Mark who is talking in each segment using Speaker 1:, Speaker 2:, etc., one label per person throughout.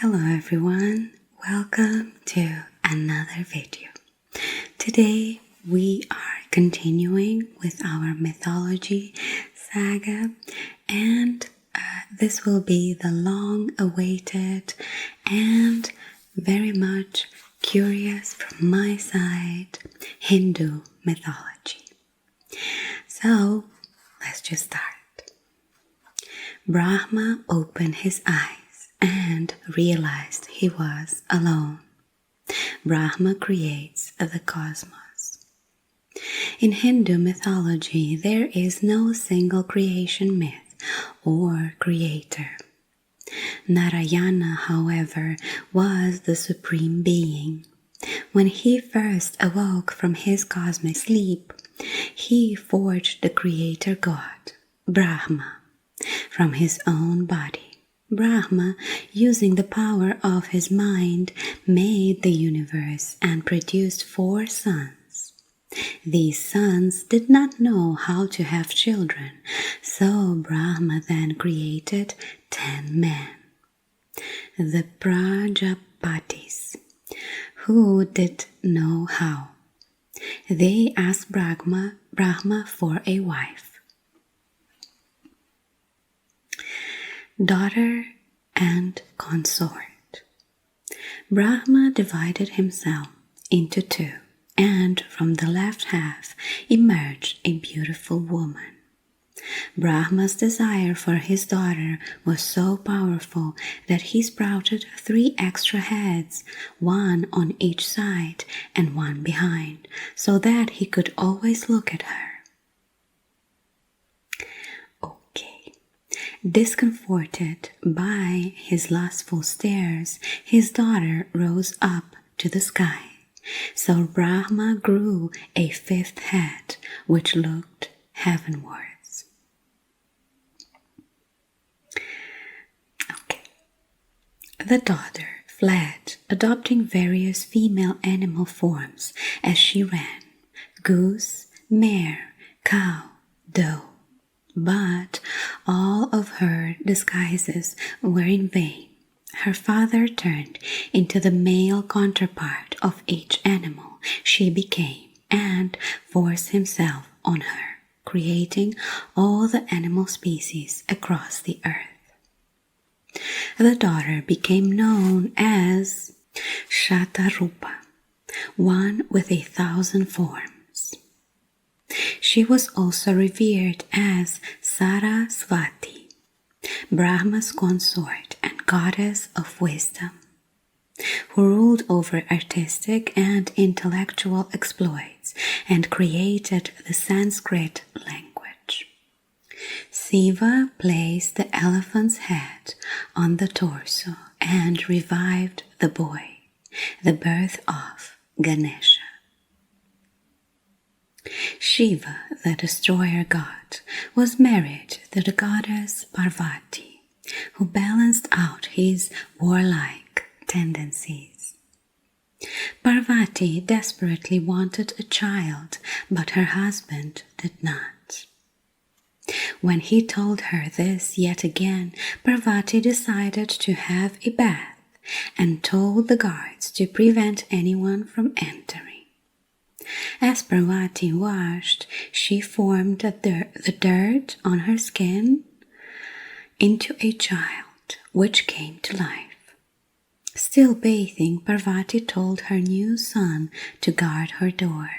Speaker 1: Hello everyone, welcome to another video. Today we are continuing with our mythology saga, and this will be the long-awaited and very much curious from my side Hindu mythology. So let's just start. Brahma opened his eyes and realized he was alone. Brahma creates the cosmos. In Hindu mythology, there is no single creation myth or creator. Narayana, however, was the supreme being. When he first awoke from his cosmic sleep, he forged the creator god, Brahma, from his own body. Brahma, using the power of his mind, made the universe and produced 4 sons. These sons did not know how to have children, so Brahma then created 10 men, the Prajapatis, who did know how. They asked Brahma for a wife. Daughter and consort. Brahma divided himself into 2, and from the left half emerged a beautiful woman. Brahma's desire for his daughter was so powerful that he sprouted 3 extra heads, 1 on each side and 1 behind, so that he could always look at her. Discomforted by his lustful stares, his daughter rose up to the sky. So Brahma grew a 5th head, which looked heavenwards. The daughter fled, adopting various female animal forms as she ran: goose, mare, cow, doe. But all of her disguises were in vain. Her father turned into the male counterpart of each animal she became and forced himself on her, creating all the animal species across the earth. The daughter became known as Shatarupa, one with 1,000 forms. She was also revered as Saraswati, Brahma's consort and goddess of wisdom, who ruled over artistic and intellectual exploits and created the Sanskrit language. Shiva placed the elephant's head on the torso and revived the boy, the birth of Ganesha. Shiva, the destroyer god, was married to the goddess Parvati, who balanced out his warlike tendencies. Parvati desperately wanted a child, but her husband did not. When he told her this yet again, Parvati decided to have a bath and told the guards to prevent anyone from entering. As Parvati washed, she formed the dirt on her skin into a child, which came to life. Still bathing, Parvati told her new son to guard her door.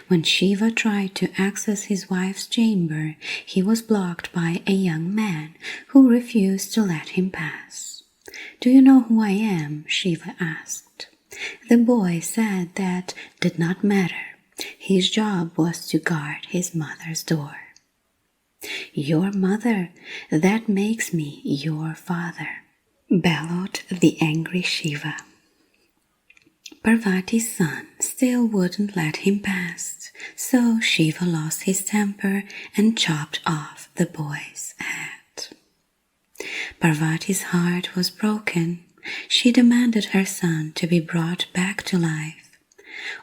Speaker 1: When Shiva tried to access his wife's chamber, he was blocked by a young man who refused to let him pass. "Do you know who I am?" Shiva asked. The boy said that did not matter. His job was to guard his mother's door. "Your mother? That makes me your father," bellowed the angry Shiva. Parvati's son still wouldn't let him pass, so Shiva lost his temper and chopped off the boy's head. Parvati's heart was broken. She demanded her son to be brought back to life,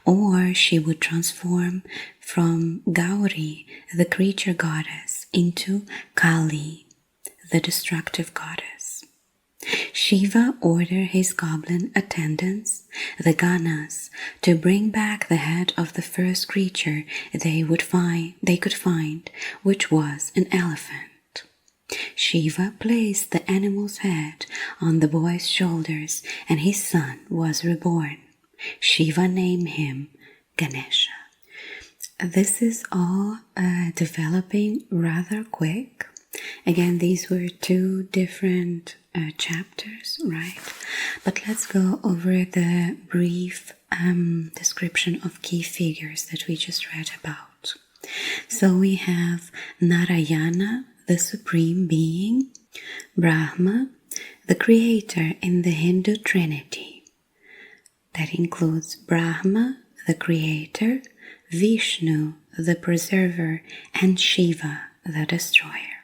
Speaker 1: or she would transform from Gauri, the creature goddess, into Kali, the destructive goddess. Shiva ordered his goblin attendants, the Ganas, to bring back the head of the first creature they could find, which was an elephant. Shiva placed the animal's head on the boy's shoulders, and his son was reborn. Shiva named him Ganesha. This is all developing rather quick. Again, these were two different chapters, right? But let's go over the brief description of key figures that we just read about. So we have Narayana, the Supreme Being, Brahma, the Creator in the Hindu Trinity. That includes Brahma, the Creator, Vishnu, the Preserver, and Shiva, the Destroyer.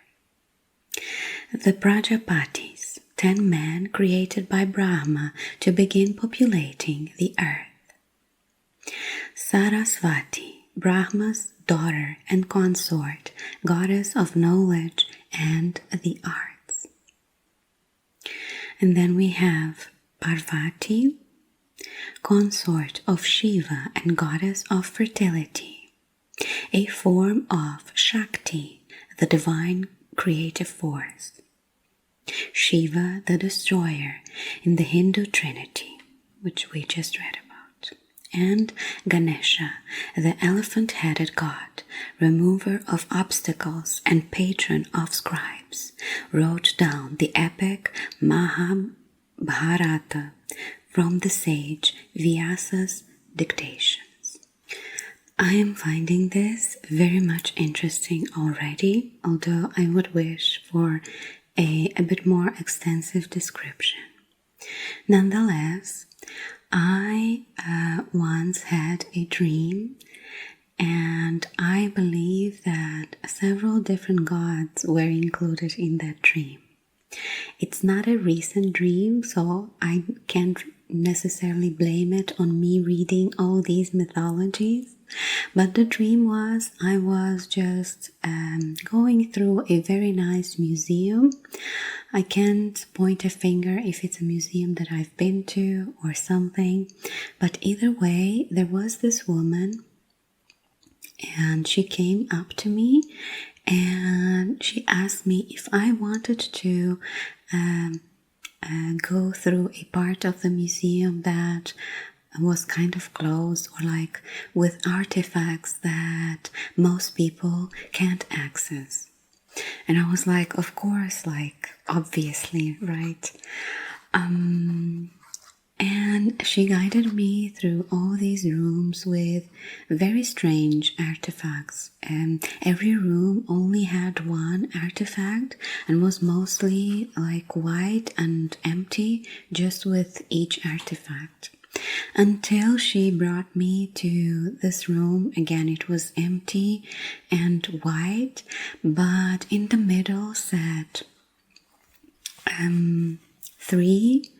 Speaker 1: The Prajapatis, 10 men created by Brahma to begin populating the earth. Saraswati, Brahma's daughter and consort, goddess of knowledge and the arts. And then we have Parvati, consort of Shiva and goddess of fertility, a form of Shakti, the divine creative force. Shiva, the destroyer in the Hindu Trinity, which we just read about. And Ganesha, the elephant-headed god, remover of obstacles and patron of scribes, wrote down the epic Mahabharata from the sage Vyasa's dictations. I am finding this very much interesting already, although I would wish for a bit more extensive description. Nonetheless, I once had a dream, and I believe that several different gods were included in that dream. It's not a recent dream, so I can't necessarily blame it on me reading all these mythologies. But the dream was I was just going through a very nice museum. I can't point a finger if it's a museum that I've been to or something. But either way, there was this woman, and she came up to me and she asked me if I wanted to go through a part of the museum that was kind of closed, or like with artifacts that most people can't access. And I was like, of course, like obviously, right? And she guided me through all these rooms with very strange artifacts. Every room only had one artifact and was mostly like white and empty, just with each artifact. Until she brought me to this room. Again, it was empty and white, but in the middle sat 3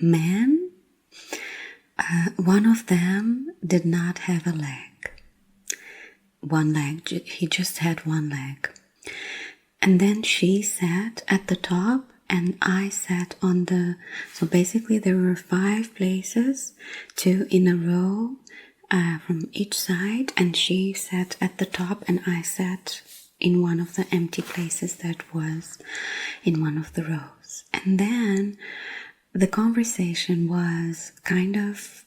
Speaker 1: men. One of them did not have a leg. One leg, he just had one leg. And then she sat at the top and I sat on so basically there were 5 places, 2 in a row from each side, and she sat at the top and I sat in one of the empty places that was in one of the rows. And then the conversation was kind of,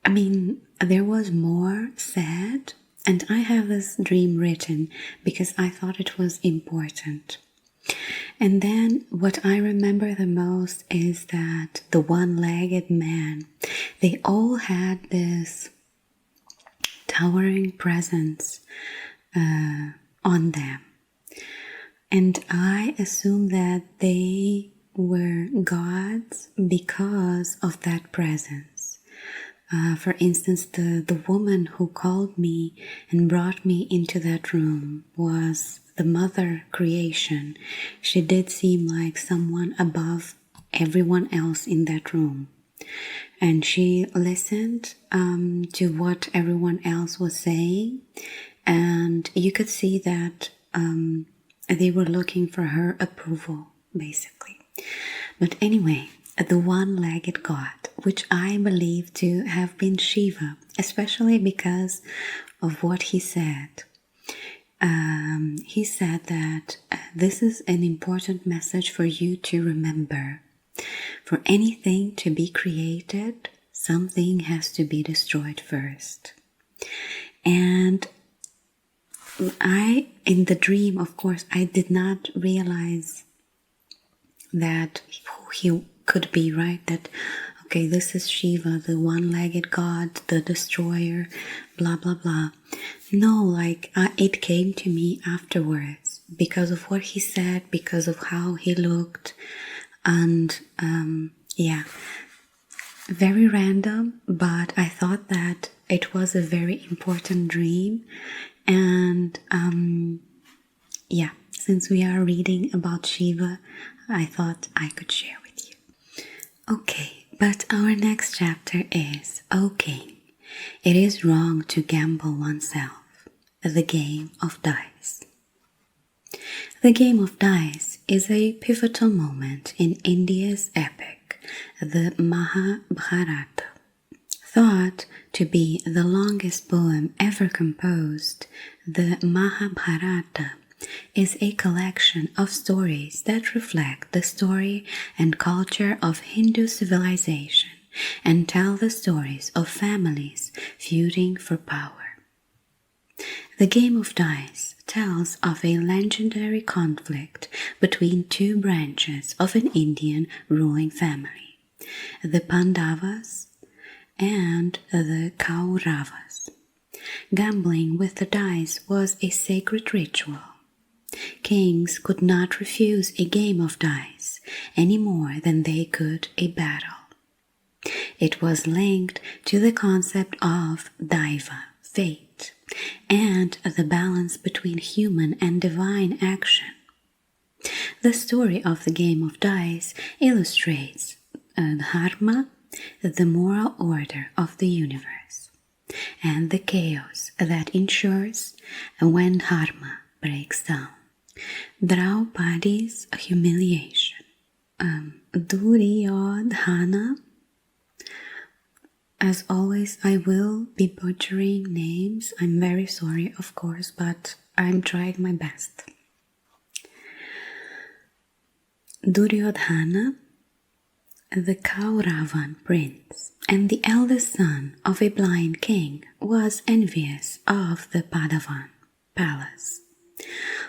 Speaker 1: there was more said, and I have this dream written because I thought it was important. And then what I remember the most is that the one-legged man, they all had this towering presence on them. And I assume that they were gods because of that presence. For instance, the woman who called me and brought me into that room was the mother creation. She did seem like someone above everyone else in that room. And she listened to what everyone else was saying. And you could see that they were looking for her approval, basically. But anyway, the one-legged god, which I believe to have been Shiva, especially because of what he said. He said that this is an important message for you to remember. For anything to be created, something has to be destroyed first. And in the dream, of course, I did not realize that he could be, right? That, okay, this is Shiva, the one-legged god, the destroyer, blah, blah, blah. No, like, it came to me afterwards because of what he said, because of how he looked. And, yeah, very random, but I thought that it was a very important dream. And, yeah, since we are reading about Shiva, I thought I could share with you. Okay, but our next chapter is, O King, it is wrong to gamble oneself, the game of dice. The game of dice is a pivotal moment in India's epic, the Mahabharata. Thought to be the longest poem ever composed, the Mahabharata is a collection of stories that reflect the story and culture of Hindu civilization and tell the stories of families feuding for power. The game of dice tells of a legendary conflict between two branches of an Indian ruling family, the Pandavas and the Kauravas. Gambling with the dice was a sacred ritual. Kings could not refuse a game of dice any more than they could a battle. It was linked to the concept of daiva, fate, and the balance between human and divine action. The story of the game of dice illustrates dharma, the moral order of the universe, and the chaos that ensures when dharma breaks down. Draupadi's humiliation. Duryodhana. As always, I will be butchering names. I'm very sorry, of course, but I'm trying my best. Duryodhana, the Kauravan prince and the eldest son of a blind king, was envious of the Pandavan palace.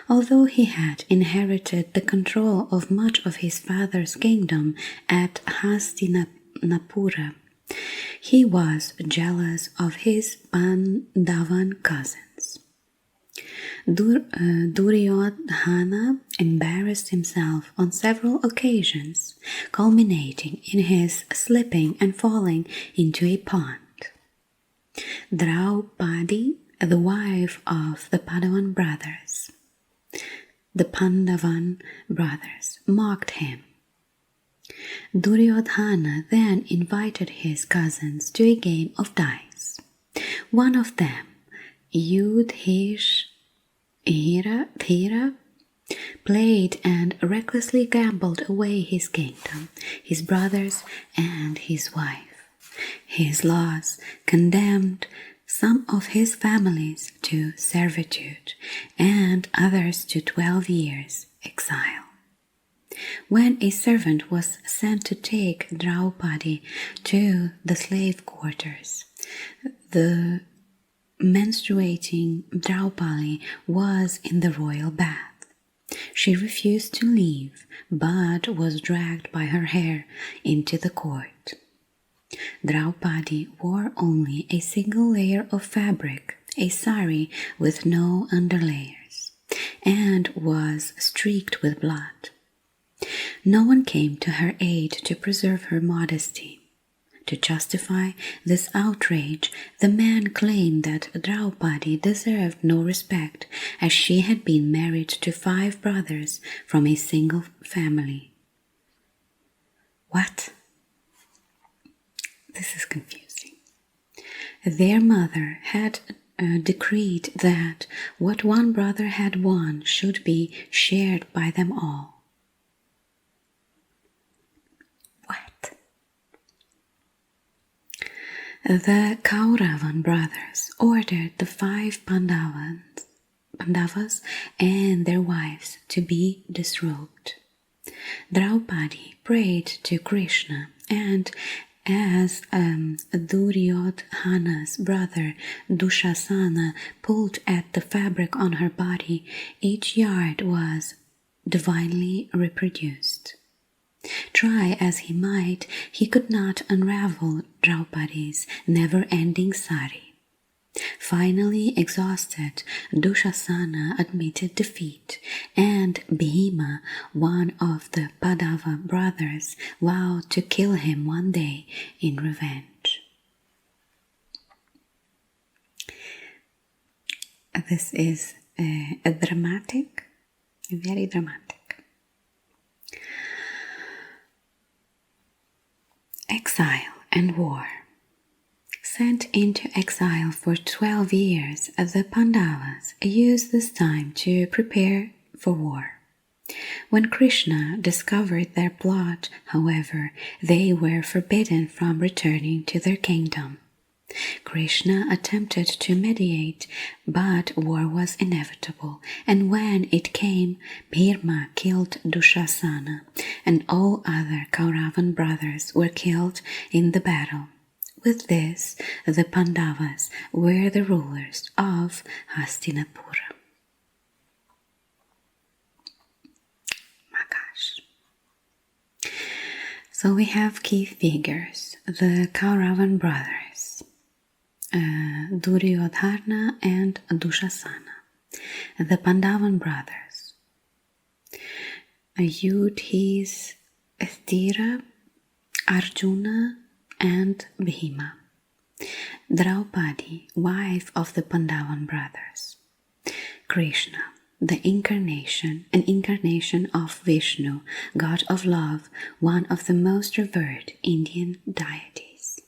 Speaker 1: Although he had inherited the control of much of his father's kingdom at Hastinapura, he was jealous of his Pandavan cousins. Duryodhana embarrassed himself on several occasions, culminating in his slipping and falling into a pond. Draupadi, the wife of the Pandavan brothers, mocked him. Duryodhana then invited his cousins to a game of dice. One of them, Yudhishthira, played and recklessly gambled away his kingdom, his brothers, and his wife. His loss condemned some of his families to servitude and others to 12 years exile. When a servant was sent to take Draupadi to the slave quarters, the menstruating Draupadi was in the royal bath. She refused to leave, but was dragged by her hair into the court. Draupadi wore only a single layer of fabric, a sari with no underlayers, and was streaked with blood. No one came to her aid to preserve her modesty. To justify this outrage, the man claimed that Draupadi deserved no respect, as she had been married to 5 brothers from a single family. What? This is confusing. Their mother had decreed that what one brother had won should be shared by them all. The Kauravan brothers ordered the 5 Pandavas and their wives to be disrobed. Draupadi prayed to Krishna, and as Duryodhana's brother Dushasana pulled at the fabric on her body, each yard was divinely reproduced. Try as he might, he could not unravel Draupadi's never-ending sari. Finally exhausted, Dushasana admitted defeat, and Bhima, one of the Pandava brothers, vowed to kill him one day in revenge. This is a dramatic, very dramatic. Exile and war. Sent into exile for 12 years, the Pandavas used this time to prepare for war. When Krishna discovered their plot, however, they were forbidden from returning to their kingdom. Krishna attempted to mediate, but war was inevitable, and when it came, Bhima killed Dushasana, and all other Kauravan brothers were killed in the battle. With this, the Pandavas were the rulers of Hastinapura. My gosh. So we have key figures, the Kauravan brothers, Duryodhana and Dushasana, the Pandavan brothers, Yudhishthira, Arjuna, and Bhima, Draupadi, wife of the Pandavan brothers, Krishna, an incarnation of Vishnu, god of love, one of the most revered Indian deities.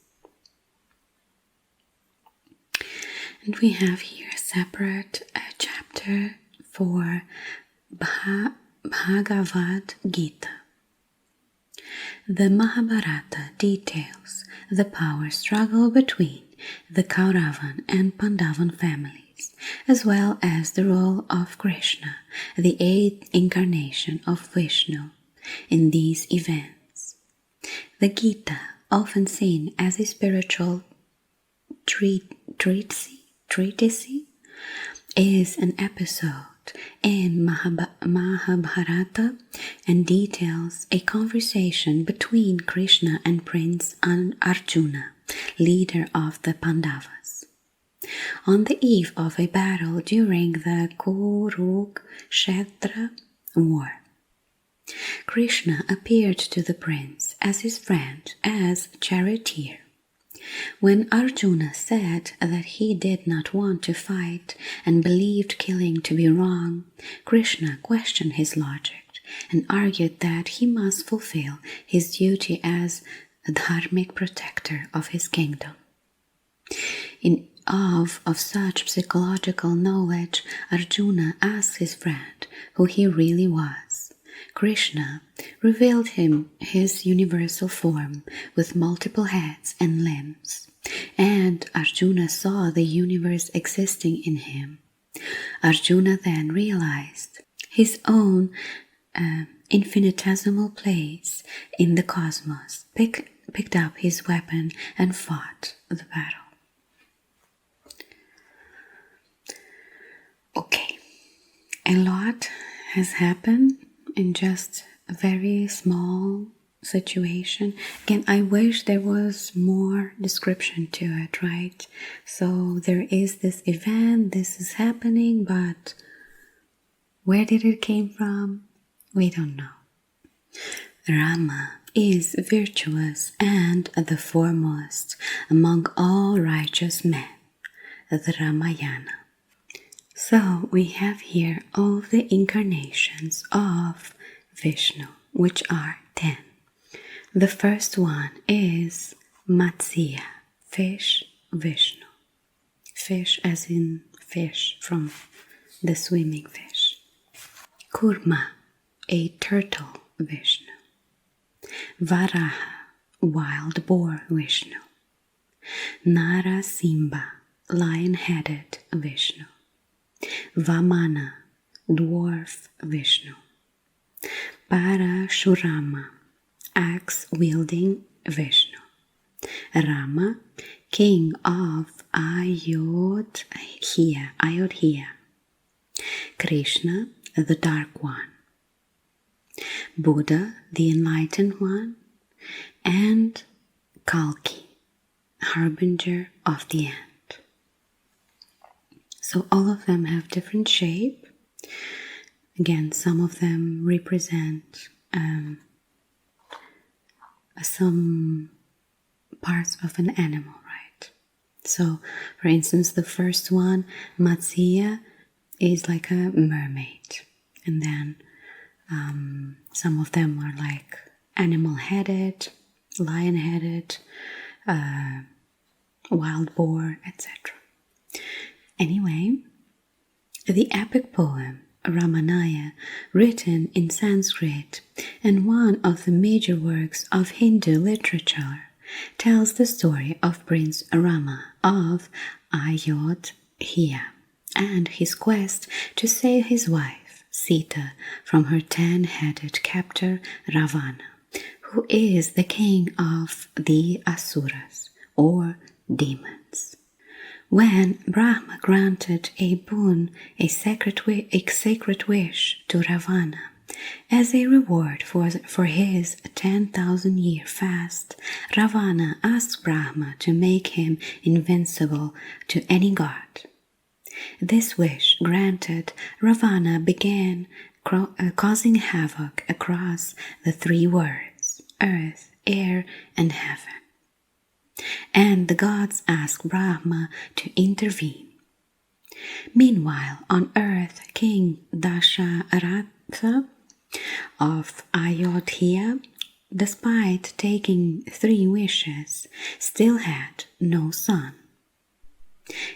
Speaker 1: And we have here a separate chapter for Bhagavad Gita. The Mahabharata details the power struggle between the Kauravan and Pandavan families, as well as the role of Krishna, the 8th incarnation of Vishnu, in these events. The Gita, often seen as a spiritual treatise, is an episode in Mahabharata and details a conversation between Krishna and Prince Arjuna, leader of the Pandavas. On the eve of a battle during the Kurukshetra war, Krishna appeared to the prince as his friend, as charioteer. When Arjuna said that he did not want to fight and believed killing to be wrong, Krishna questioned his logic and argued that he must fulfill his duty as a dharmic protector of his kingdom. In awe of such psychological knowledge, Arjuna asked his friend who he really was. Krishna revealed him his universal form with multiple heads and limbs, and Arjuna saw the universe existing in him. Arjuna then realized his own infinitesimal place in the cosmos, picked up his weapon and fought the battle. Okay, a lot has happened in just a very small situation. Again, I wish there was more description to it, right? So there is this event, this is happening, but where did it came from? We don't know. Rama is virtuous and the foremost among all righteous men, the Ramayana. So we have here all the incarnations of Vishnu, which are 10. The first one is Matsya, fish Vishnu. Fish as in fish from the swimming fish. Kurma, a turtle Vishnu. Varaha, wild boar Vishnu. Narasimha, lion-headed Vishnu. Vamana, dwarf Vishnu. Parashurama, axe-wielding Vishnu. Rama, king of Ayodhya. Krishna, the Dark One. Buddha, the Enlightened One. And Kalki, harbinger of the end. So all of them have different shape. Again, some of them represent some parts of an animal, right? So, for instance, the first one, Matsya, is like a mermaid. And then some of them are like animal-headed, lion-headed, wild boar, etc. Anyway, the epic poem Ramayana, written in Sanskrit and one of the major works of Hindu literature, tells the story of Prince Rama of Ayodhya and his quest to save his wife Sitha from her 10-headed captor Ravana, who is the king of the Asuras, or demons. When Brahma granted a boon, a sacred wish to Ravana, as a reward for his 10,000-year fast, Ravana asked Brahma to make him invincible to any god. This wish granted, Ravana began causing havoc across the three worlds, earth, air, and heaven. And the gods asked Brahma to intervene. Meanwhile, on earth, King Dasharatha of Ayodhya, despite taking 3 wishes, still had no son.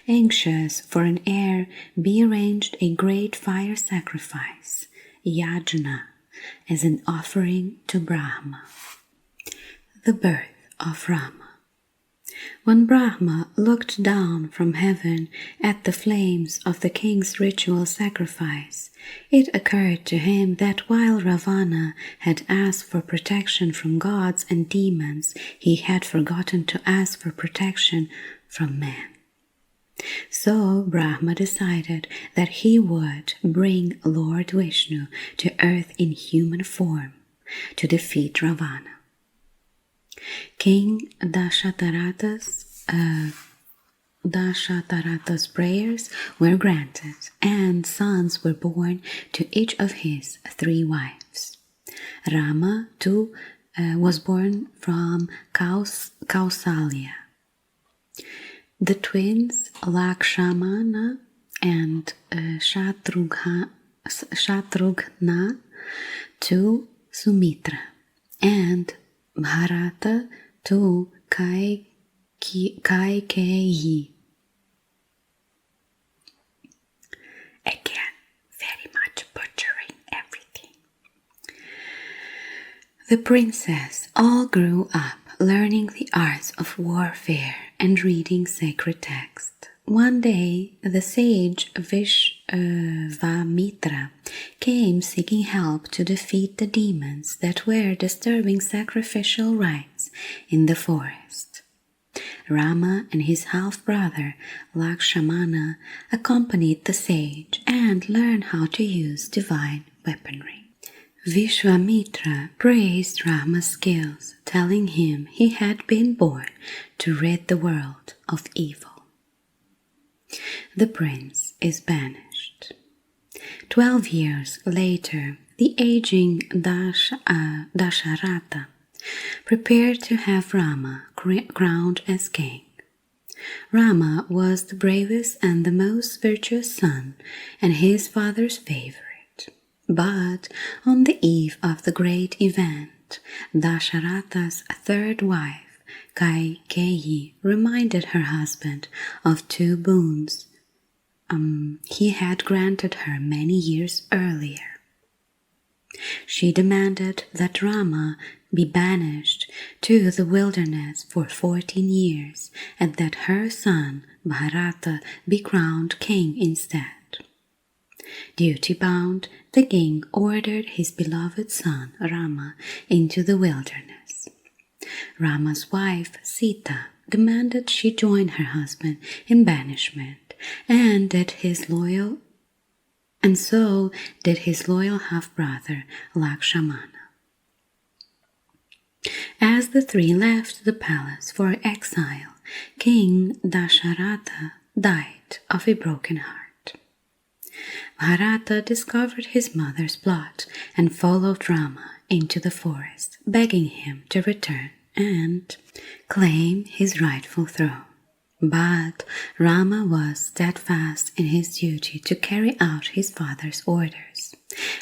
Speaker 1: Anxious for an heir, he arranged a great fire sacrifice, yajna, as an offering to Brahma. The birth of Rama. When Brahma looked down from heaven at the flames of the king's ritual sacrifice, it occurred to him that while Ravana had asked for protection from gods and demons, he had forgotten to ask for protection from man. So Brahma decided that he would bring Lord Vishnu to earth in human form to defeat Ravana. King Dasharatha's prayers were granted, and sons were born to each of his 3 wives. Rama, too, was born from Kausalya. The twins Lakshmana and Shatrughna to Sumitra, and Bharata to Kaikeyi. Again, very much butchering everything. The princes all grew up learning the arts of warfare and reading sacred texts. One day, the sage Vishvamitra came seeking help to defeat the demons that were disturbing sacrificial rites in the forest. Rama and his half-brother Lakshmana accompanied the sage and learned how to use divine weaponry. Vishvamitra praised Rama's skills, telling him he had been born to rid the world of evil. The prince is banished. 12 years later, the aging Dasharatha prepared to have Rama crowned as king. Rama was the bravest and the most virtuous son, and his father's favorite. But on the eve of the great event, Dasharatha's 3rd wife, Kaikeyi, reminded her husband of 2 boons he had granted her many years earlier. She demanded that Rama be banished to the wilderness for 14 years, and that her son Bharata be crowned king instead. Duty-bound, the king ordered his beloved son Rama into the wilderness. Rama's wife Sitha demanded she join her husband in banishment, and so did his loyal half-brother Lakshmana. As the three left the palace for exile, King Dasharatha died of a broken heart. Bharata discovered his mother's plot and followed Rama into the forest, begging him to return and claim his rightful throne. But Rama was steadfast in his duty to carry out his father's orders,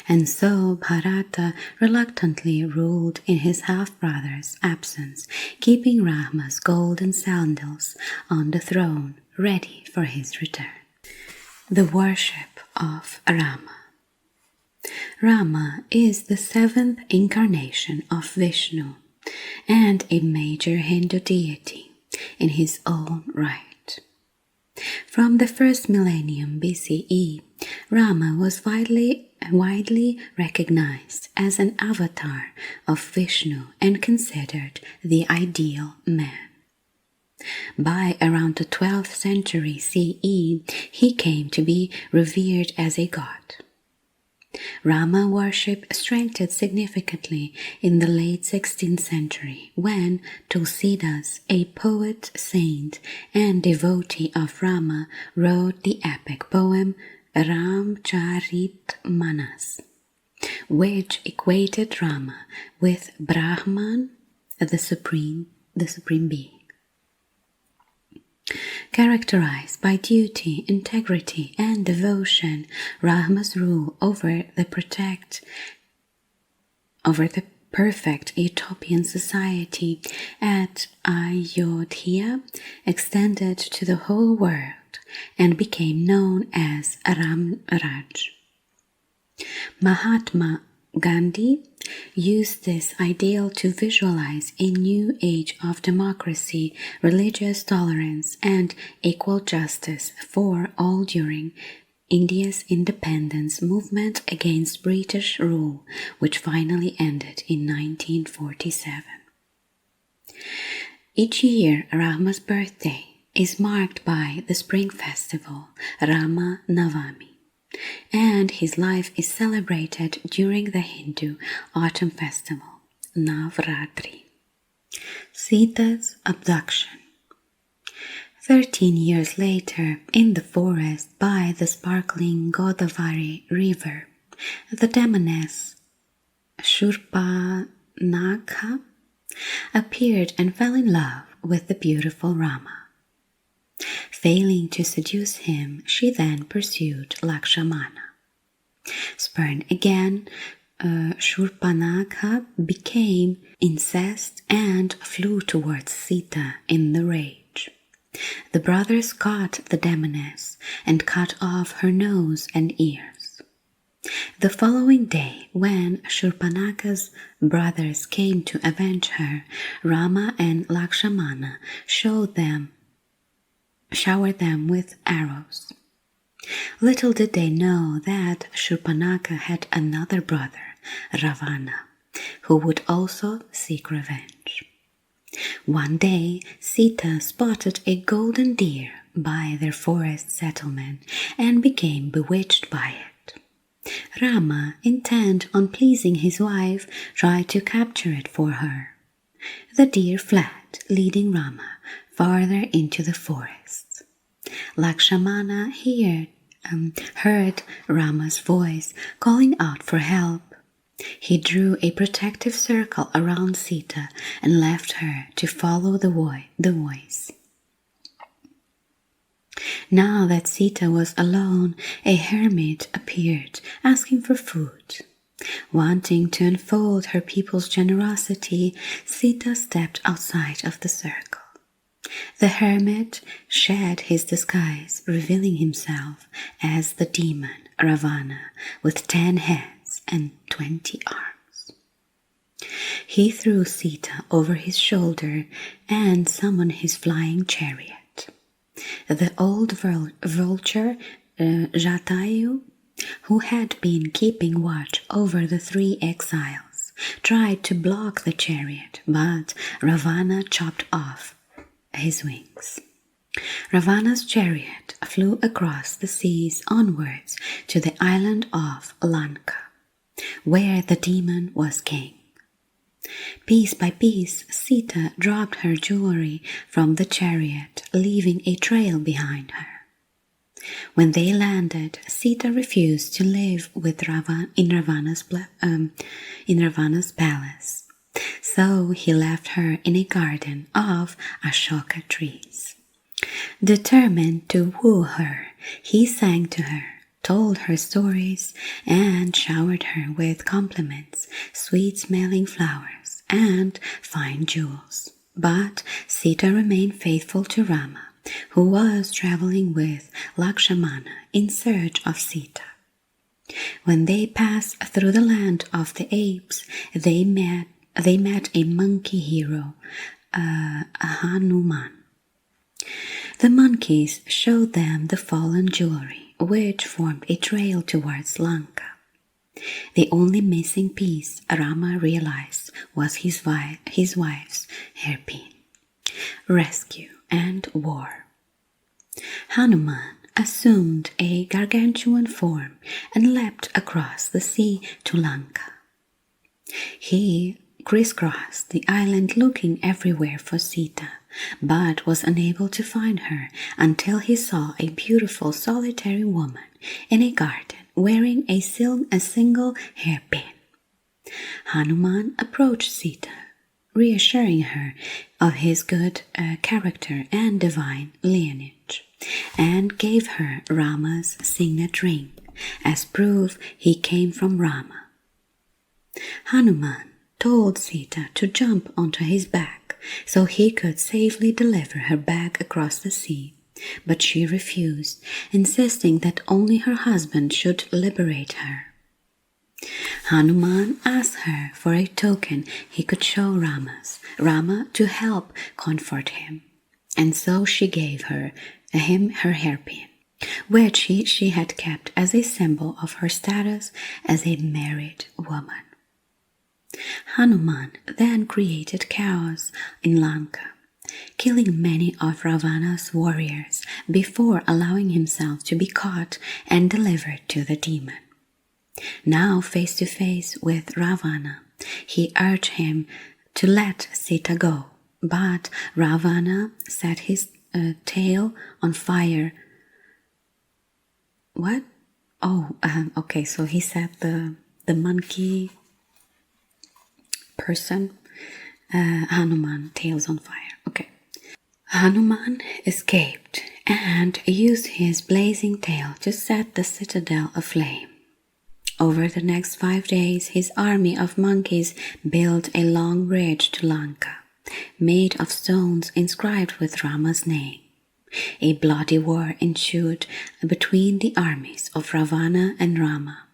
Speaker 1: and so Bharata reluctantly ruled in his half-brother's absence, keeping Rama's golden sandals on the throne, ready for his return. The worship of Rama. Rama is the seventh incarnation of Vishnu and a major Hindu deity in his own right. From the first millennium BCE, Rama was widely recognized as an avatar of Vishnu and considered the ideal man. By around the 12th century CE, he came to be revered as a god. Rama worship strengthened significantly in the late 16th century when Tulsidas, a poet, saint, and devotee of Rama, wrote the epic poem Ramcharitmanas, which equated Rama with Brahman, the supreme being. Characterized by duty, integrity, and devotion, Rama's rule over the perfect utopian society at Ayodhya extended to the whole world and became known as Ramraj. Mahatma Gandhi used this ideal to visualize a new age of democracy, religious tolerance, and equal justice for all during India's independence movement against British rule, which finally ended in 1947. Each year, Rama's birthday is marked by the spring festival, Rama Navami, and his life is celebrated during the Hindu autumn festival, Navratri. Sita's abduction. 13 years later, in the forest by the sparkling Godavari river, the demoness Shurpanakha appeared and fell in love with the beautiful Rama. Failing to seduce him, she then pursued Lakshmana. Spurned again, Shurpanakha became incensed and flew towards Sita in the rage. The brothers caught the demoness and cut off her nose and ears. The following day, when Shurpanakha's brothers came to avenge her, Rama and Lakshmana showered them with arrows. Little did they know that Shurpanakha had another brother, Ravana, who would also seek revenge. One day, Sita spotted a golden deer by their forest settlement and became bewitched by it. Rama, intent on pleasing his wife, tried to capture it for her. The deer fled, leading Rama farther into the forest. Lakshmana heard Rama's voice calling out for help. He drew a protective circle around Sita and left her to follow the voice. Now that Sita was alone, a hermit appeared, asking for food. Wanting to unfold her people's generosity, Sita stepped outside of the circle. The hermit shed his disguise, revealing himself as the demon Ravana with 10 heads and 20 arms. He threw Sita over his shoulder and summoned his flying chariot. The old vulture, Jatayu, who had been keeping watch over the 3 exiles, tried to block the chariot, but Ravana chopped off his wings. Ravana's chariot flew across the seas onwards to the island of Lanka, where the demon was king. Piece by piece, Sita dropped her jewelry from the chariot, leaving a trail behind her. When they landed, Sita refused to live with in Ravana's palace, so he left her in a garden of Ashoka trees. Determined to woo her, he sang to her, told her stories, and showered her with compliments, sweet-smelling flowers, and fine jewels. But Sita remained faithful to Rama, who was traveling with Lakshmana in search of Sita. When they passed through the land of the apes, they met a monkey hero, Hanuman. The monkeys showed them the fallen jewelry, which formed a trail towards Lanka. The only missing piece, Rama realized, was his wife's hairpin. Rescue and war. Hanuman assumed a gargantuan form and leapt across the sea to Lanka. He crisscrossed the island looking everywhere for Sita, but was unable to find her until he saw a beautiful solitary woman in a garden wearing a single hairpin. Hanuman approached Sita, reassuring her of his good character and divine lineage, and gave her Rama's signet ring as proof he came from Rama. Hanuman told Sita to jump onto his back so he could safely deliver her back across the sea, but she refused, insisting that only her husband should liberate her. Hanuman asked her for a token he could show Rama to help comfort him, and so she gave him her hairpin, which she had kept as a symbol of her status as a married woman. Hanuman then created chaos in Lanka, killing many of Ravana's warriors before allowing himself to be caught and delivered to the demon. Now face to face with Ravana, he urged him to let Sita go, but Ravana set his tail on fire. What? Oh, okay, so he set the monkey person, Hanuman, tails on fire. Okay. Hanuman escaped and used his blazing tail to set the citadel aflame. Over the next 5 days, his army of monkeys built a long bridge to Lanka, made of stones inscribed with Rama's name. A bloody war ensued between the armies of Ravana and Rama,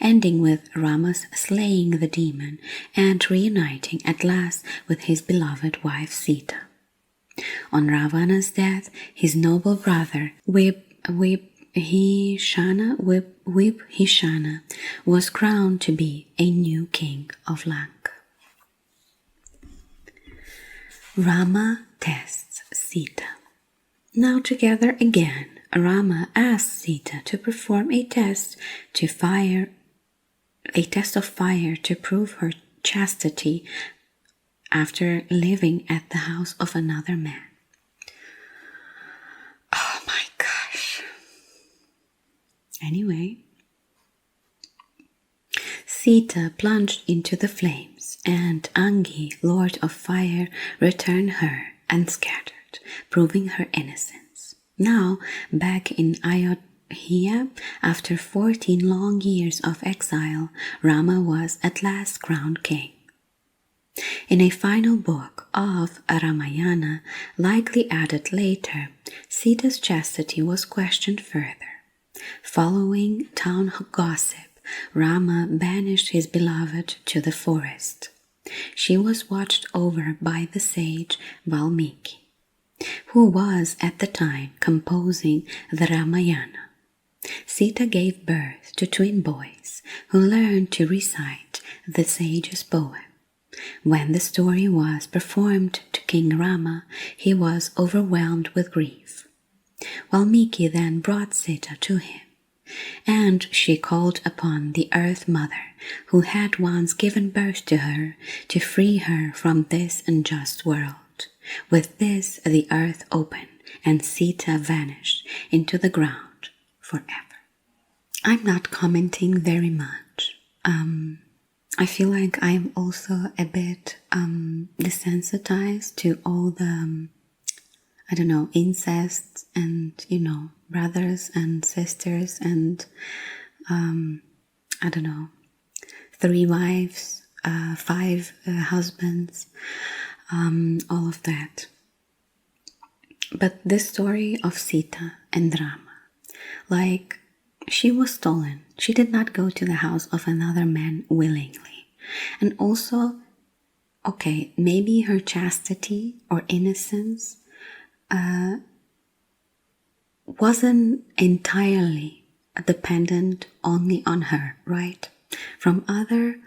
Speaker 1: ending with Rama's slaying the demon and reuniting at last with his beloved wife Sita. On Ravana's death, his noble brother Vibhishana was crowned to be a new king of Lanka. Rama tests Sita. Now together again, Rama asked Sita to perform a test of fire to prove her chastity after living at the house of another man. Oh my gosh. Anyway, Sita plunged into the flames, and Angi, Lord of Fire, returned her unscattered, proving her innocence. Now, back in Ayodhya, after 14 long years of exile, Rama was at last crowned king. In a final book of Ramayana, likely added later, Sita's chastity was questioned further. Following town gossip, Rama banished his beloved to the forest. She was watched over by the sage Valmiki, who was at the time composing the Ramayana. Sita gave birth to twin boys who learned to recite the sage's poem. When the story was performed to King Rama, he was overwhelmed with grief. Valmiki then brought Sita to him, and she called upon the Earth Mother, who had once given birth to her, to free her from this unjust world. With this, the earth opened, and Sita vanished into the ground forever. I'm not commenting very much. I feel like I'm also a bit desensitized to all the, incest and, brothers and sisters and, 3 wives, 5 husbands, all of that. But this story of Sita and Rama, she was stolen. She did not go to the house of another man willingly. And also, maybe her chastity or innocence wasn't entirely dependent only on her, right? From other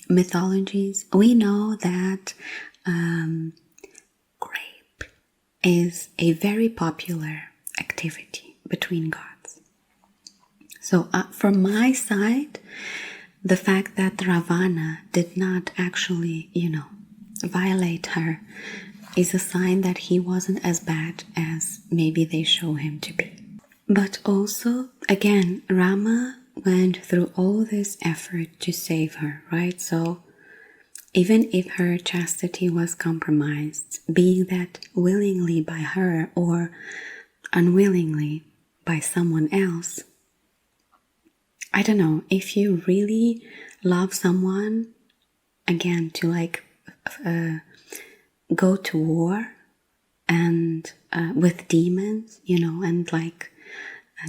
Speaker 1: mythologies, we know that rape is a very popular activity between gods. So from my side, the fact that Ravana did not actually, violate her is a sign that he wasn't as bad as maybe they show him to be. But also, again, Rama went through all this effort to save her, right? So even if her chastity was compromised, being that willingly by her or unwillingly by someone else, I don't know, if you really love someone, again, to go to war and with demons, and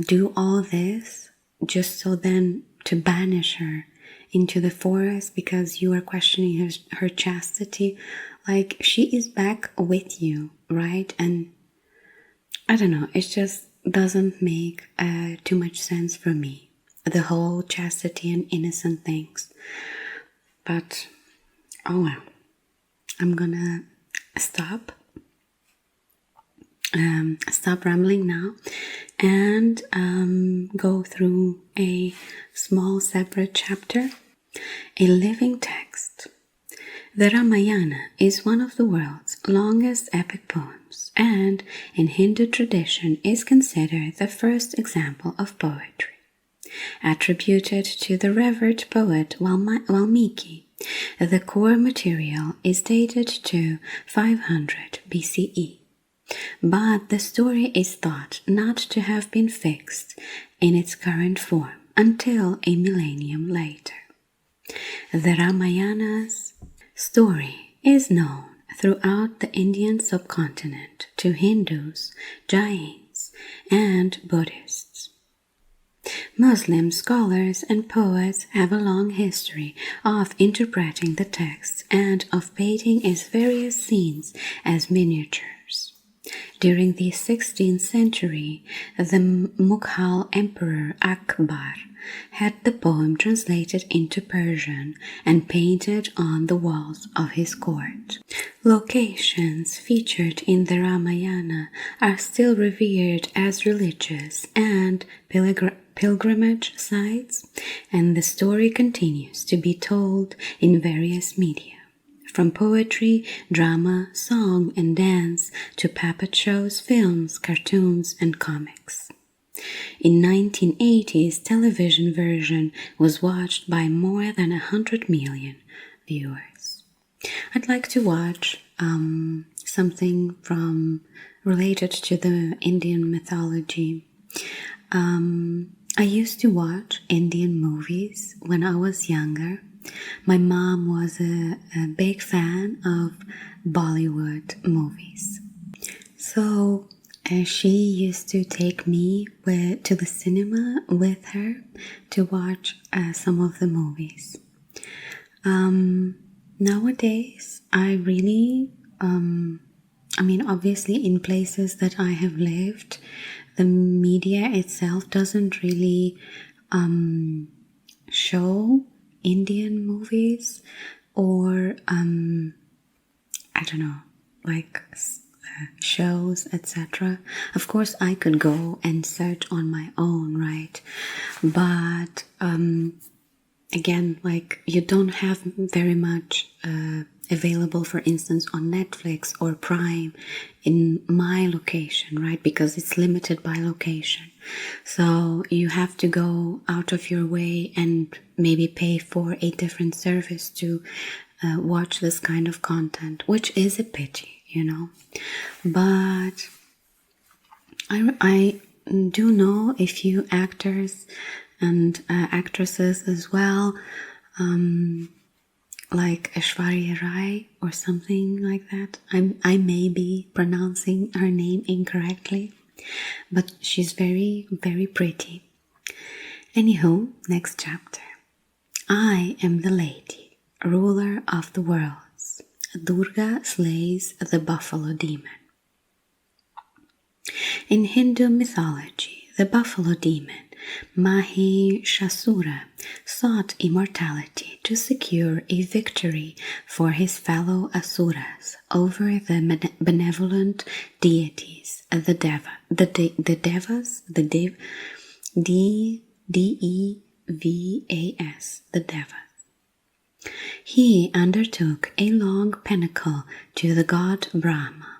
Speaker 1: do all this just so then to banish her into the forest because you are questioning her chastity, she is back with you, right? And I don't know, it just doesn't make too much sense for me, the whole chastity and innocent things. But oh well, I'm gonna stop rambling now and go through a small separate chapter, a living text. The Ramayana is one of the world's longest epic poems and in Hindu tradition is considered the first example of poetry. Attributed to the revered poet Valmiki, the core material is dated to 500 BCE. But the story is thought not to have been fixed in its current form until a millennium later. The Ramayana's story is known throughout the Indian subcontinent to Hindus, Jains, and Buddhists. Muslim scholars and poets have a long history of interpreting the text and of painting its various scenes as miniatures. During the 16th century, the Mughal Emperor Akbar had the poem translated into Persian and painted on the walls of his court. Locations featured in the Ramayana are still revered as religious and pilgrimage sites, and the story continues to be told in various media. From poetry, drama, song, and dance to puppet shows, films, cartoons, and comics. In 1980s, television version was watched by more than 100 million viewers. I'd like to watch something related to the Indian mythology. I used to watch Indian movies when I was younger. My mom was a big fan of Bollywood movies. So she used to take me to the cinema with her to watch some of the movies. nowadays I really, obviously in places that I have lived, the media itself doesn't really show Indian movies or I don't know, like shows, etc. Of course, I could go and search on my own, right? But again, like you don't have very much available, for instance, on Netflix or Prime in my location, right? Because it's limited by location. So you have to go out of your way and maybe pay for a different service to watch this kind of content, which is a pity, you know. But I do know a few actors and actresses as well, like Aishwarya Rai or something like that. I may be pronouncing her name incorrectly, but she's very, very pretty. Anywho, next chapter. I am the lady, ruler of the worlds. Durga slays the buffalo demon. In Hindu mythology, the buffalo demon Mahishasura sought immortality to secure a victory for his fellow asuras over the benevolent deities, the devas, D-E-V-A-S, the devas. He undertook a long pinnacle to the god Brahma,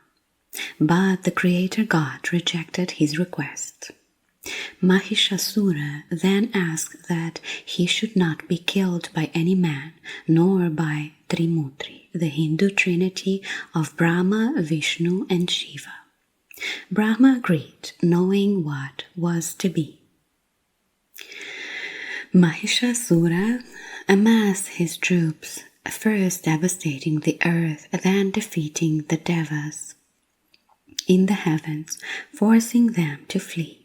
Speaker 1: but the creator god rejected his request. Mahishasura then asked that he should not be killed by any man, nor by Trimurti, the Hindu trinity of Brahma, Vishnu, and Shiva. Brahma agreed, knowing what was to be. Mahishasura amassed his troops, first devastating the earth, then defeating the devas in the heavens, forcing them to flee.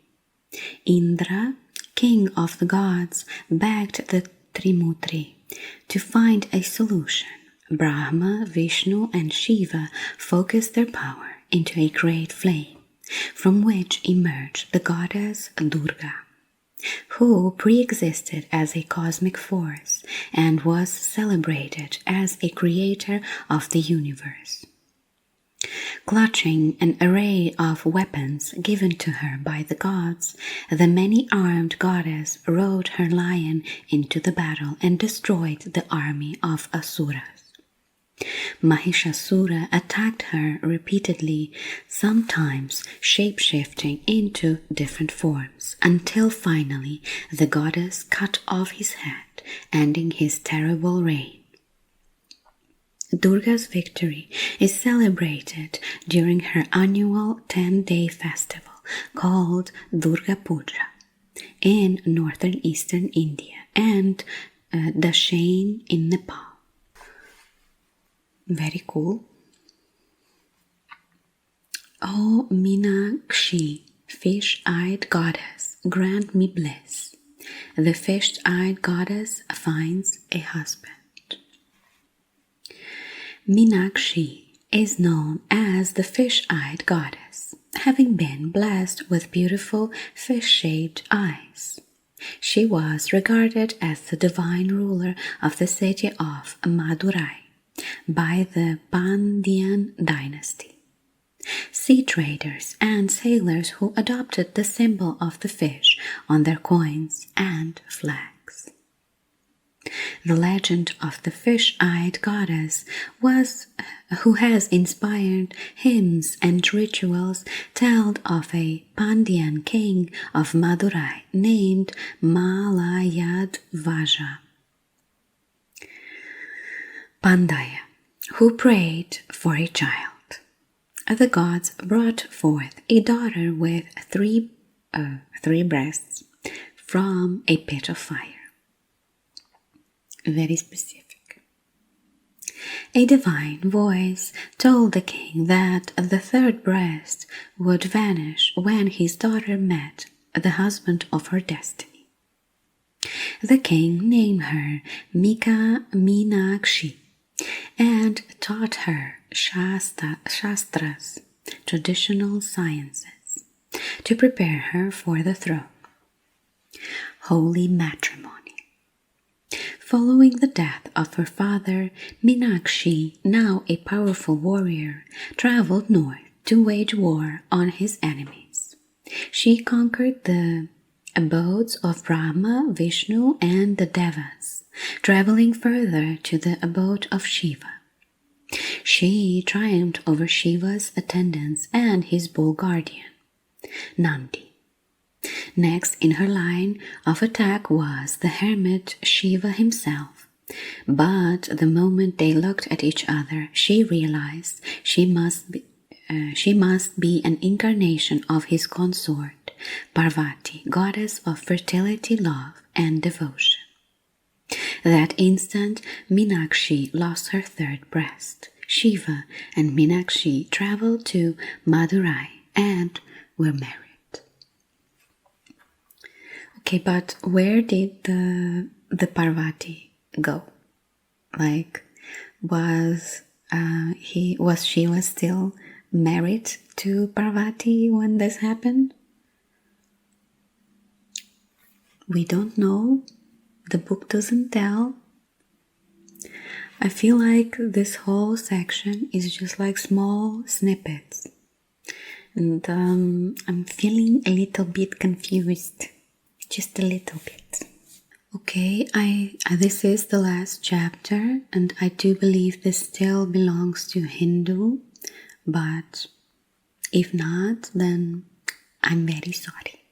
Speaker 1: Indra, king of the gods, begged the Trimurti to find a solution. Brahma, Vishnu, and Shiva focused their power into a great flame, from which emerged the goddess Durga, who pre-existed as a cosmic force and was celebrated as a creator of the universe. Clutching an array of weapons given to her by the gods, the many-armed goddess rode her lion into the battle and destroyed the army of Asuras. Mahishasura attacked her repeatedly, sometimes shape-shifting into different forms, until finally the goddess cut off his head, ending his terrible reign. Durga's victory is celebrated during her annual 10-day festival called Durga Puja in northern eastern India and Dashain in Nepal. Very cool. O Minakshi, fish-eyed goddess, grant me bliss. The fish-eyed goddess finds a husband. Minakshi is known as the fish-eyed goddess, having been blessed with beautiful fish-shaped eyes. She was regarded as the divine ruler of the city of Madurai by the Pandyan dynasty. Sea traders and sailors who adopted the symbol of the fish on their coins and flags. The legend of the fish-eyed goddess who has inspired hymns and rituals told of a Pandyan king of Madurai named Malayadvaja Pandaya, who prayed for a child. The gods brought forth a daughter with three breasts from a pit of fire. Very specific. A divine voice told the king that the third breast would vanish when his daughter met the husband of her destiny. The king named her Minakshi, and taught her shastras, traditional sciences, to prepare her for the throne. Holy matrimony. Following the death of her father, Minakshi, now a powerful warrior, traveled north to wage war on his enemies. She conquered the abodes of Brahma, Vishnu, and the Devas, traveling further to the abode of Shiva. She triumphed over Shiva's attendants and his bull guardian, Nandi. Next in her line of attack was the hermit Shiva himself, but the moment they looked at each other, she realized she must be an incarnation of his consort, Parvati, goddess of fertility, love, and devotion. That instant, Minakshi lost her third breast. Shiva and Minakshi traveled to Madurai and were married. Okay, but where did the Parvati go? Like, was Shiva still married to Parvati when this happened? We don't know. The book doesn't tell. I feel like this whole section is just like small snippets, and I'm feeling a little bit confused. Just a little bit. Okay, this is the last chapter, and I do believe this still belongs to Hindu, but if not, then I'm very sorry.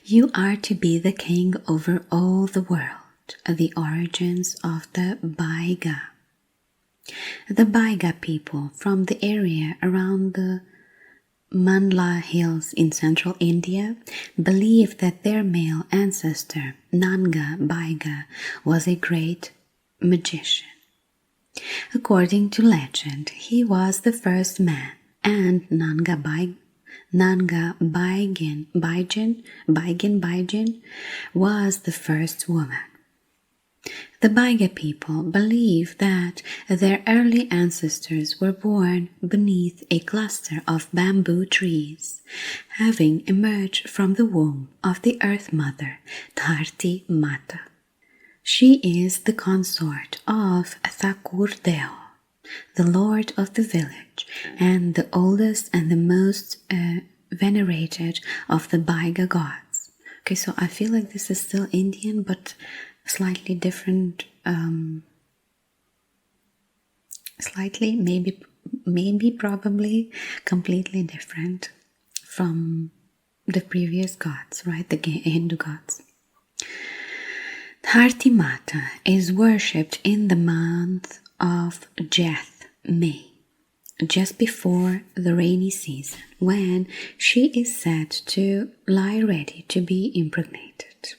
Speaker 1: You are to be the king over all the world, the origins of the Baiga. The Baiga people from the area around the Mandla Hills in central India believe that their male ancestor, Nanga Baiga, was a great magician. According to legend, he was the first man, and Nanga Baigen was the first woman. The Baiga people believe that their early ancestors were born beneath a cluster of bamboo trees, having emerged from the womb of the Earth Mother, Dharti Mata. She is the consort of Thakur Deo, the lord of the village, and the oldest and the most venerated of the Baiga gods. Okay, so I feel like this is still Indian, but slightly different, probably completely different from the previous gods, right? The Hindu gods. Dharti Mata is worshipped in the month of Jeth, May, just before the rainy season, when she is said to lie ready to be impregnated.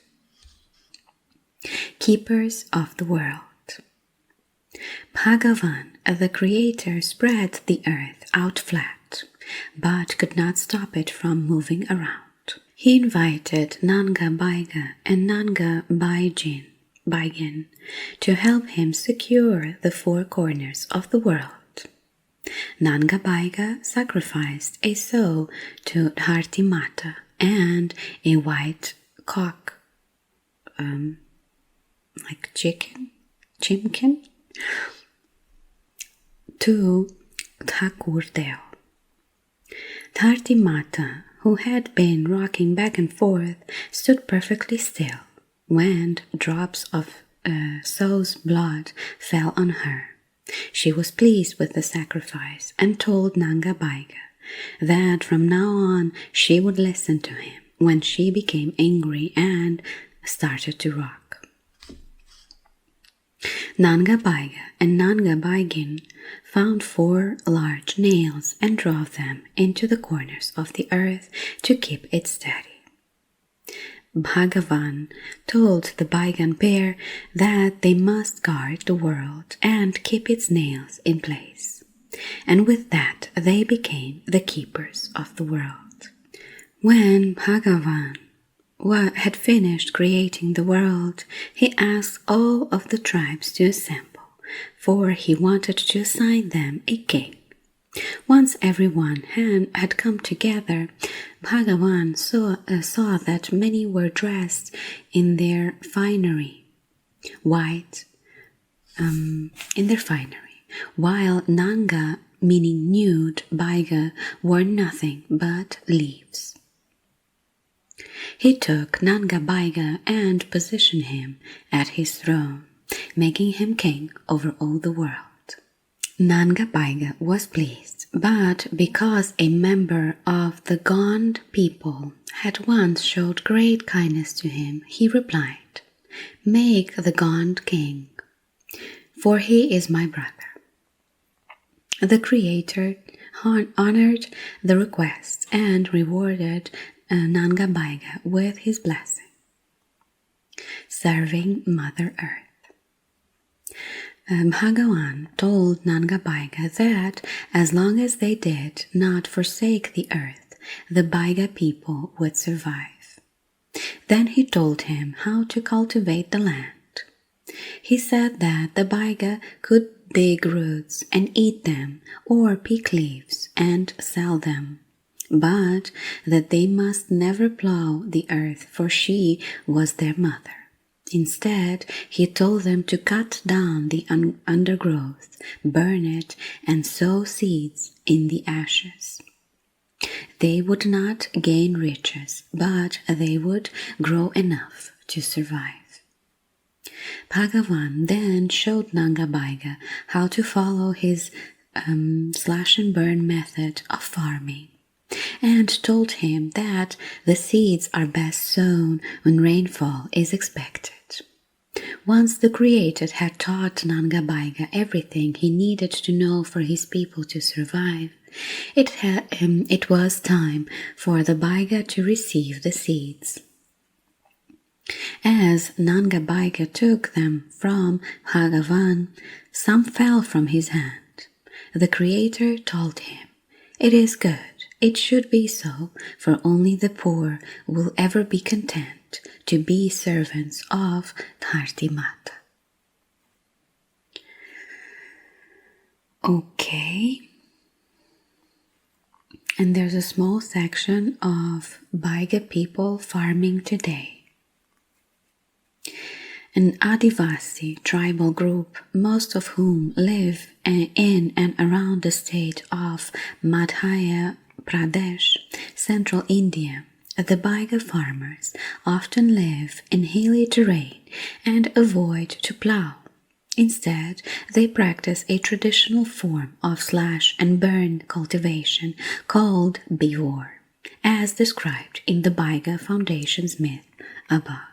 Speaker 1: Keepers of the world. Bhagavan, the creator, spread the earth out flat, but could not stop it from moving around. He invited Nanga Baiga and Nanga Baigen to help him secure the four corners of the world. Nanga Baiga sacrificed a sow to Dharti Mata and a white cock, like chimkin, to Thakur Deo. Dharti Mata, who had been rocking back and forth, stood perfectly still when drops of sow's blood fell on her. She was pleased with the sacrifice and told Nanga Baiga that from now on she would listen to him when she became angry and started to rock. Nanga Baiga and Nanga Baigin found 4 large nails and drove them into the corners of the earth to keep it steady. Bhagavan told the Baigan pair that they must guard the world and keep its nails in place, and with that they became the keepers of the world. When Bhagavan had finished creating the world, he asked all of the tribes to assemble for he wanted to assign them a king. Once everyone had come together, Bhagavan saw that many were dressed in their finery, while Nanga, meaning nude, Baiga, wore nothing but leaves. He took Nanga Baiga and positioned him at his throne, making him king over all the world. Nanga Baiga was pleased, but because a member of the Gond people had once showed great kindness to him, he replied, "Make the Gond king, for he is my brother." The Creator honored the request and rewarded Nanga Baiga with his blessing. Serving Mother Earth. Bhagavan told Nanga Baiga that as long as they did not forsake the earth, the Baiga people would survive. Then he told him how to cultivate the land. He said that the Baiga could dig roots and eat them, or pick leaves and sell them, but that they must never plow the earth, for she was their mother. Instead, he told them to cut down the undergrowth, burn it, and sow seeds in the ashes. They would not gain riches, but they would grow enough to survive. Bhagavan then showed Nanga Baiga how to follow his slash and burn method of farming, and told him that the seeds are best sown when rainfall is expected. Once the Creator had taught Nanga Baiga everything he needed to know for his people to survive, it was time for the Baiga to receive the seeds. As Nanga Baiga took them from Bhagavan, some fell from his hand. The Creator told him, "It is good, it should be so, for only the poor will ever be content to be servants of Dharti Mata." Okay. And there's a small section of Baiga people farming today. An Adivasi tribal group, most of whom live in and around the state of Madhya Pradesh, central India. The Baiga farmers often live in hilly terrain and avoid to plow. Instead, they practice a traditional form of slash and burn cultivation called Bivor, as described in the Baiga Foundation's myth above.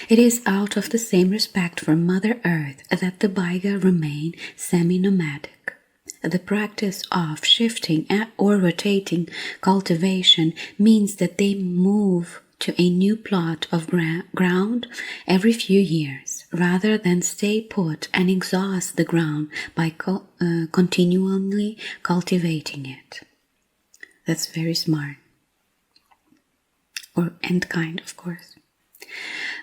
Speaker 1: It is out of the same respect for Mother Earth that the Baiga remain semi-nomadic. The practice of shifting or rotating cultivation means that they move to a new plot of ground every few years, rather than stay put and exhaust the ground by continually cultivating it. That's very smart. And kind, of course.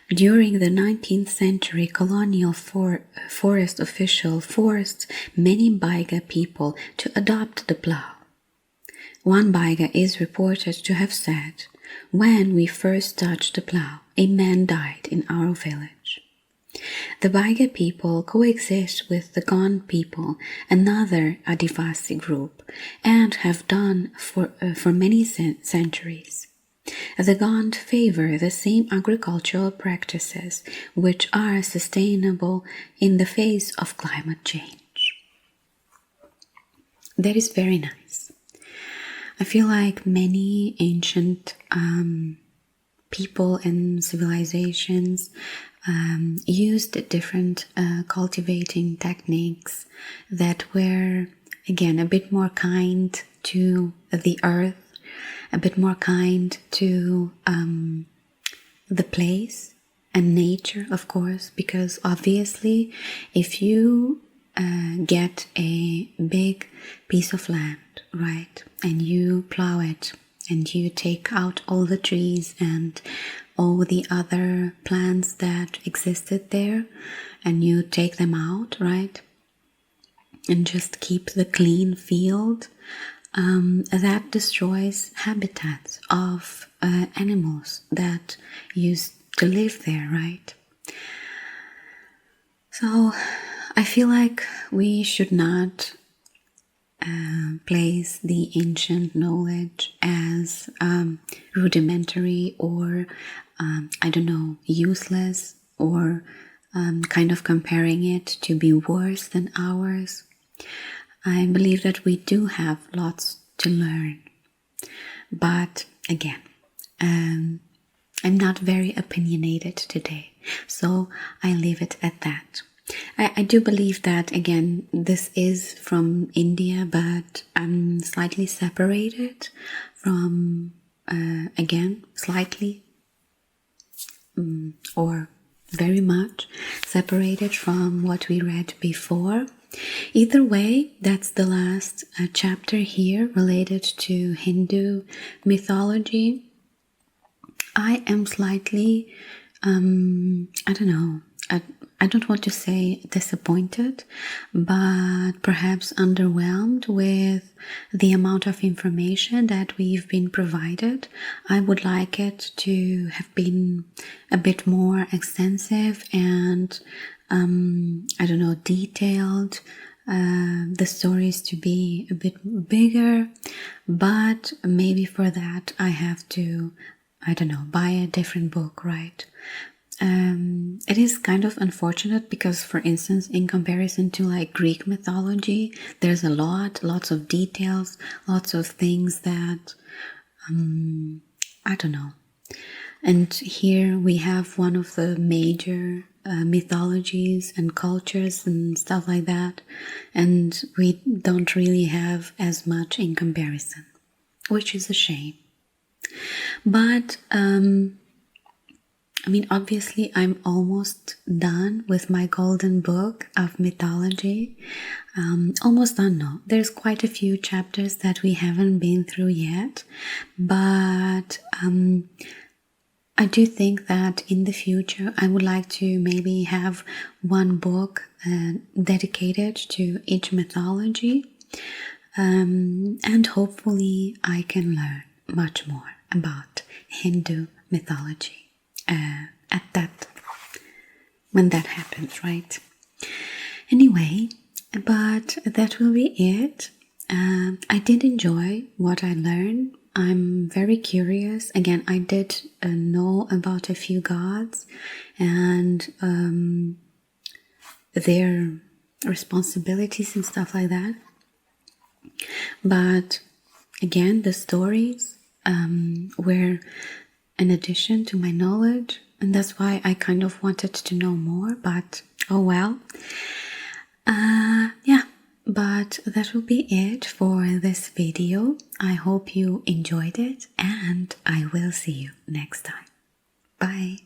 Speaker 1: During the 19th century, colonial forest official forced many Baiga people to adopt the plow. One Baiga is reported to have said, "When we first touched the plow, a man died in our village." The Baiga people coexist with the Gond people, another Adivasi group, and have done for many centuries. The Gond favor the same agricultural practices which are sustainable in the face of climate change. That is very nice. I feel like many ancient people and civilizations used different cultivating techniques that were, again, a bit more kind to the earth, a bit more kind to the place and nature, of course, because obviously if you get a big piece of land, right, and you plow it and you take out all the trees and all the other plants that existed there, and you take them out, right? And just keep the clean field, that destroys habitats of animals that used to live there, right? So I feel like we should not place the ancient knowledge as rudimentary or, I don't know, useless, or kind of comparing it to be worse than ours. I believe that we do have lots to learn. But again, I'm not very opinionated today, so I leave it at that. I do believe that, again, this is from India, but I'm slightly separated from, again, slightly or very much separated from what we read before. Either way, that's the last chapter here related to Hindu mythology. I am slightly, I don't know, I don't want to say disappointed, but perhaps underwhelmed with the amount of information that we've been provided. I would like it to have been a bit more extensive and, I don't know, detailed, the stories to be a bit bigger, but maybe for that I have to, I don't know, buy a different book, right? It is kind of unfortunate because, for instance, in comparison to like Greek mythology, there's lots of details, lots of things that, I don't know. And here we have one of the major mythologies and cultures and stuff like that, and we don't really have as much in comparison, which is a shame. But I mean, obviously, I'm almost done with my golden book of mythology. Almost done, no. There's quite a few chapters that we haven't been through yet, but I do think that in the future I would like to maybe have one book dedicated to each mythology, and hopefully I can learn much more about Hindu mythology at that, when that happens, right? Anyway, but that will be it. I did enjoy what I learned. I'm very curious. Again, I did know about a few gods and their responsibilities and stuff like that. But again, the stories were an addition to my knowledge, and that's why I kind of wanted to know more, but oh well. Yeah, but that will be it for this video. I hope you enjoyed it, and I will see you next time. Bye.